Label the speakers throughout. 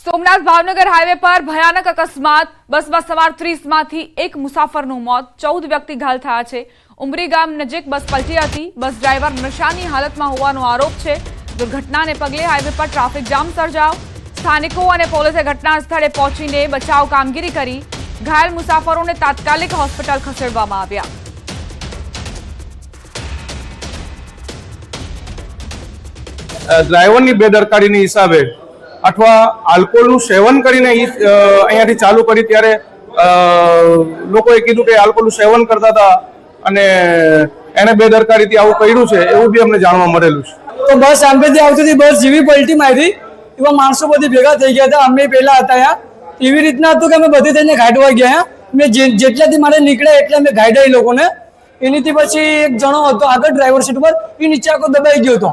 Speaker 1: Somnath Bhavnagar highway પર ભયાનક અકસ્માત। બસમાં સવાર 30 માંથી એક મુસાફરનું મોત, 14 વ્યક્તિ ઘાયલ થયા છે। ઉમરી ગામ નજીક બસ પલટી હતી। બસ ડ્રાઈવર નશાની હાલતમાં હોવાનો આરોપ છે। દુર્ઘટનાને પગલે હાઈવે પર ટ્રાફિક જામ સર્જાયો। સ્થાનિકો અને પોલીસે ઘટના સ્થળે પહોંચીને બચાવ કામગીરી કરી। ઘાયલ મુસાફરોને તાત્કાલિક હોસ્પિટલ ખસેડવામાં આવ્યા।
Speaker 2: ડ્રાઈવરની બેદરકારીની હિસાબે अथवा आल्कोहोलનું સેવન કરીને અહીંયાથી ચાલુ કરી ત્યારે લોકોએ કીધું કે આલ્કોહોલનું સેવન કરતા હતા અને એને બેદરકારીથી આવું કર્યું છે એવું બી અમને જાણવા મળેલું છે।
Speaker 3: તો બસ સામેથી આવતી હતી, બસ જેવી પલટી મારી એવા માણસો બધી ભેગા થઈ ગયા હતા। અમે પહેલા હતા અહીંયા, એવી રીતના હતું કે અમે બધી થઈને ગાઢવા ગયા। મેં જેટલાથી મારે નીકળે એટલે અમે ગાઢ્યા લોકોને। એનીથી પછી એક જણો હતો આગળ ડ્રાઈવર સીટ પર, એ નીચે આખો દબાઈ ગયો હતો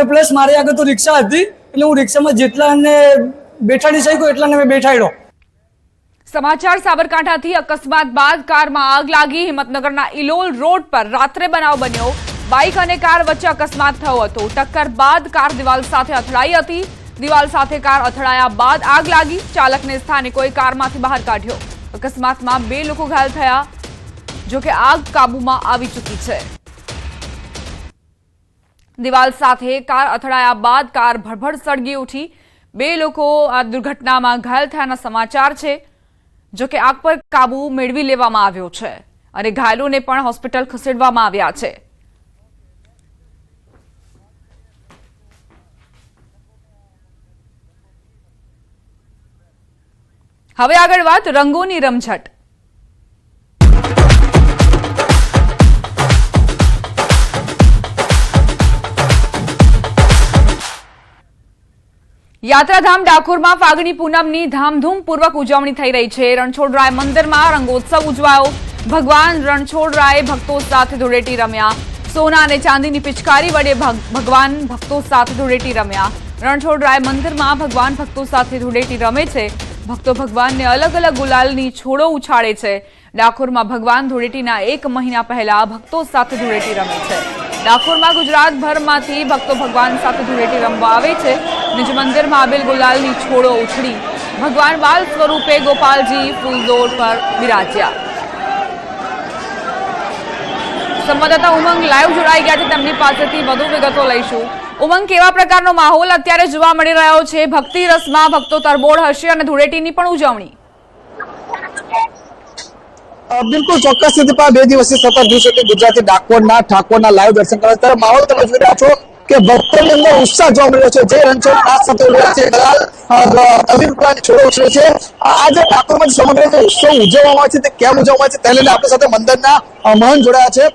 Speaker 3: ને પ્લસ મારી આગળ તો રિક્ષા હતી એટલે હું રિક્ષામાં જેટલાને બેઠાડી શક્યો એટલાને મેં બેઠાડ્યો।
Speaker 1: સમાચાર સાબરકાંઠાથી અકસ્માત બાદ કારમાં આગ લાગી। હિંમતનગરના ઇલોલ રોડ પર રાત્રે બનાવ બન્યો। બાઇક અને કાર વચ્ચે અકસ્માત થયો હતો। ટક્કર બાદ કાર દિવાલ સાથે અથડાઈ હતી। દિવાલ સાથે કાર અથડાયા બાદ આગ લાગી। ચાલકને સ્થાનિકોએ કારમાંથી બહાર કાઢ્યો। અકસ્માતમાં 2 લોકો ઘાયલ થયા, જો કે આગ કાબૂમાં આવી ચૂકી છે। દિવાલ સાથે કાર અથડાયા બાદ કાર ભડભડ સળગી ઉઠી। 2 લોકો આ દુર્ઘટનામાં ઘાયલ થયાના સમાચાર છે, જો કે આગ પર કાબુ મેળવી લેવામાં આવ્યો છે અને ઘાયલોને પણ હોસ્પિટલ ખસેડવામાં આવ્યા છે। હવે આગળ વાત રંગોની રમઝટ। યાત્રાધામ ડાકોરમાં ફાગણી પૂનમની ધામધૂમપૂર્વક ઉજવણી થઈ રહી છે। રણછોડરાય મંદિરમાં રંગોત્સવ ઉજવાયો। ભગવાન રણછોડરાય ભક્તો સાથે ધૂળેટી રમ્યા। સોના અને ચાંદીની પિચકારી વડે ભગવાન ભક્તો સાથે ધૂળેટી રમ્યા। રણછોડરાય મંદિરમાં ભગવાન ભક્તો સાથે ધૂળેટી રમે છે। ભક્તો ભગવાનને અલગ અલગ ગુલાલની છોડો ઉછાળે છે। ડાકોરમાં ભગવાન ધૂળેટીના 1 મહિના પહેલા ભક્તો સાથે ધૂળેટી રમે છે। ડાકોરમાં ગુજરાતભરમાંથી ભક્તો ભગવાન સાથે ધૂળેટી રમવા આવે છે। નિજ મંદિરમાં આવેલ ગુલાલની છોડો ઉછળી ભગવાન બાલ સ્વરૂપે ગોપાલજી ફૂલદોડ પર બિરાજ્યા। સંવાદદાતા ઉમંગ લાઈવ જોડાઈ ગયા છે, તેમની પાસેથી વધુ વિગતો લઈશું। ઉમંગ, કેવા પ્રકારનો માહોલ અત્યારે જોવા મળી રહ્યો છે? ભક્તિ રસમાં ભક્તો તરબોળ હશે અને ધૂળેટીની પણ ઉજવણી।
Speaker 4: બિલકુલ ચોક્કસ દીપા, 2 દિવસથી સતત દિવસોથી ગુજરાતી ડાકોરના ઠાકોરના લાઈવ દર્શન કરવા ત્યારે માહોલ તમે જોઈ રહ્યા છો કે ભક્તોની અંદર ઉત્સાહ જોવા મળી રહ્યો છે। જે રણછોડ નાચ સાથે ઉડ્યા છે, છોડો ઉછળે છે। આજે ડાકોરમાં સમગ્ર જે ઉત્સવ ઉજવવામાં આવે છે તે કેમ ઉજવવામાં આવે છે તેને લઈને આપણી સાથે મંદિરના મહંત જોડાયા છે।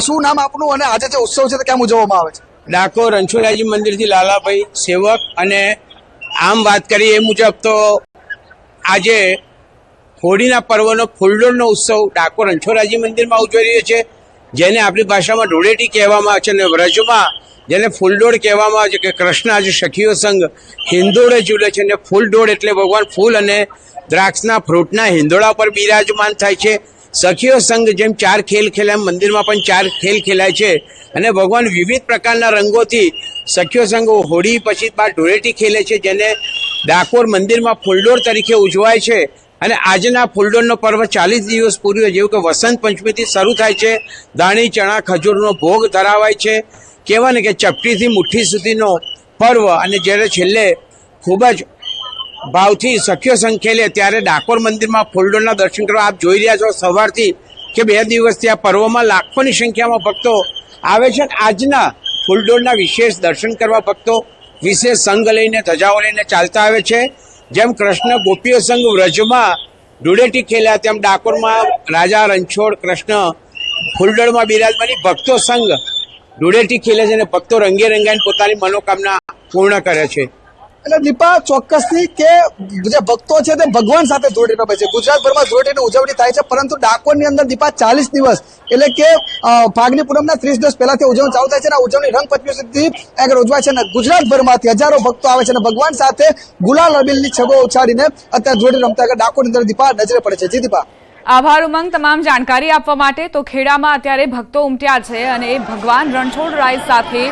Speaker 4: શું નામ આપનું અને આજે જે ઉત્સવ છે તે કેમ ઉજવવામાં આવે છે?
Speaker 5: ડાકોર રણછોડરાયજી મંદિરથી લાલાભાઈ સેવક। અને આમ વાત કરીએ એ મુજબ તો આજે હોળીના પર્વનો ફૂલડોળનો ઉત્સવ ડાકોર રણછોડરાયજી મંદિરમાં ઉજવાઈ રહ્યો છે, જેને આપણી ભાષામાં ધૂળેટી કહેવામાં આવે છે અને વ્રજમાં જેને ફૂલડોળ કહેવામાં આવે છે કે કૃષ્ણ આજે સખીઓ સંગ હિંદોળે ઝૂલે છે અને ફૂલડોળ એટલે ભગવાન ફૂલ અને દ્રાક્ષના ફ્રૂટના હિંદોળા પર બિરાજમાન થાય છે। સખીઓ સંગ જેમ 4 ખેલ ખેલાય મંદિરમાં પણ 4 ખેલ ખેલાય છે અને ભગવાન વિવિધ પ્રકારના રંગોથી સખીઓ સંગ હોળી પછી બાદ ધૂળેટી ખેલે છે, જેને ડાકોર મંદિરમાં ફૂલડોળ તરીકે ઉજવાય છે। અને આજના ફૂલડોળનો પર્વ 40 દિવસ પૂર્વે જેવું કે વસંત પંચમીથી શરૂ થાય છે। દાણી ચણા ખજૂરનો ભોગ ધરાવાય છે। કહેવાય ને કે ચપટીથી મુઠ્ઠી સુધીનો પર્વ અને જ્યારે છેલ્લે ખૂબ જ ભાવથી સખીઓ સંગ ખેલે ત્યારે ડાકોર મંદિરમાં ફૂલડોળના દર્શન કરવા આપ જોઈ રહ્યા છો સવારથી કે 2 દિવસથી આ પર્વમાં લાખોની સંખ્યામાં ભક્તો આવે છે। આજના ફૂલડોળના વિશેષ દર્શન કરવા ભક્તો વિશેષ સંઘ લઈને ધજાઓ લઈને ચાલતા આવે છે। જેમ કૃષ્ણ ગોપીઓ સંગ વ્રજમાં ધૂળેટી ખેલ્યા તેમ ડાકોરમાં રાજા રણછોડ કૃષ્ણ ફૂલડોળમાં બિરાજમાની ભક્તો સંગ ધૂળેટી ખેલે છે અને ભક્તો રંગે રંગાઈને પોતાની મનોકામના પૂર્ણ કરે છે।
Speaker 4: એટલે દીપા ચોક્કસથી કે જે ભક્તો છે તે ભગવાન સાથે ધૂળેટી રમે છે। ગુજરાતભરમાં ધૂળેટીની ઉજવણી થાય છે, પરંતુ ડાકોરની અંદર દીપા 40 દિવસ એટલે કે ફાગણી પૂનમના 30 દિવસ પહેલાથી ઉજવણી ચાલુ થાય છે અને આ ઉજવણી રંગ પંચમી સુધી આગળ ઉજવાય છે અને ગુજરાતભરમાંથી હજારો ભક્તો આવે છે અને ભગવાન સાથે ગુલાલ અબીલની છબો ઉછાળીને અત્યારે ધૂળેટી રમતા ડાકોરની અંદર દીપા નજરે પડે છે। જી દીપા,
Speaker 1: આભાર ઉમંગ, તમામ જાણકારી આપવા માટે। તો ખેડામાં અત્યારે ભક્તો ઉમટ્યા છે અને ભગવાન રણછોડરાય સાથે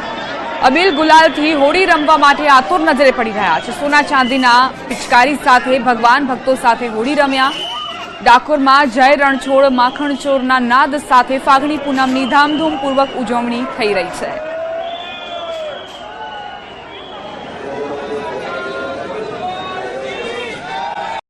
Speaker 1: અબીલ ગુલાલથી હોળી રમવા માટે આતુર નજરે પડી રહ્યા છે. સોના ચાંદીના પિચકારી સાથે ભગવાન ભક્તો સાથે હોળી રમ્યા. ડાકોરમાં જય રણછોડ માખણ ચોરના નાદ સાથે ફાગણી પૂનમની ધામધૂમપૂર્વક ઉજવણી થઈ રહી છે.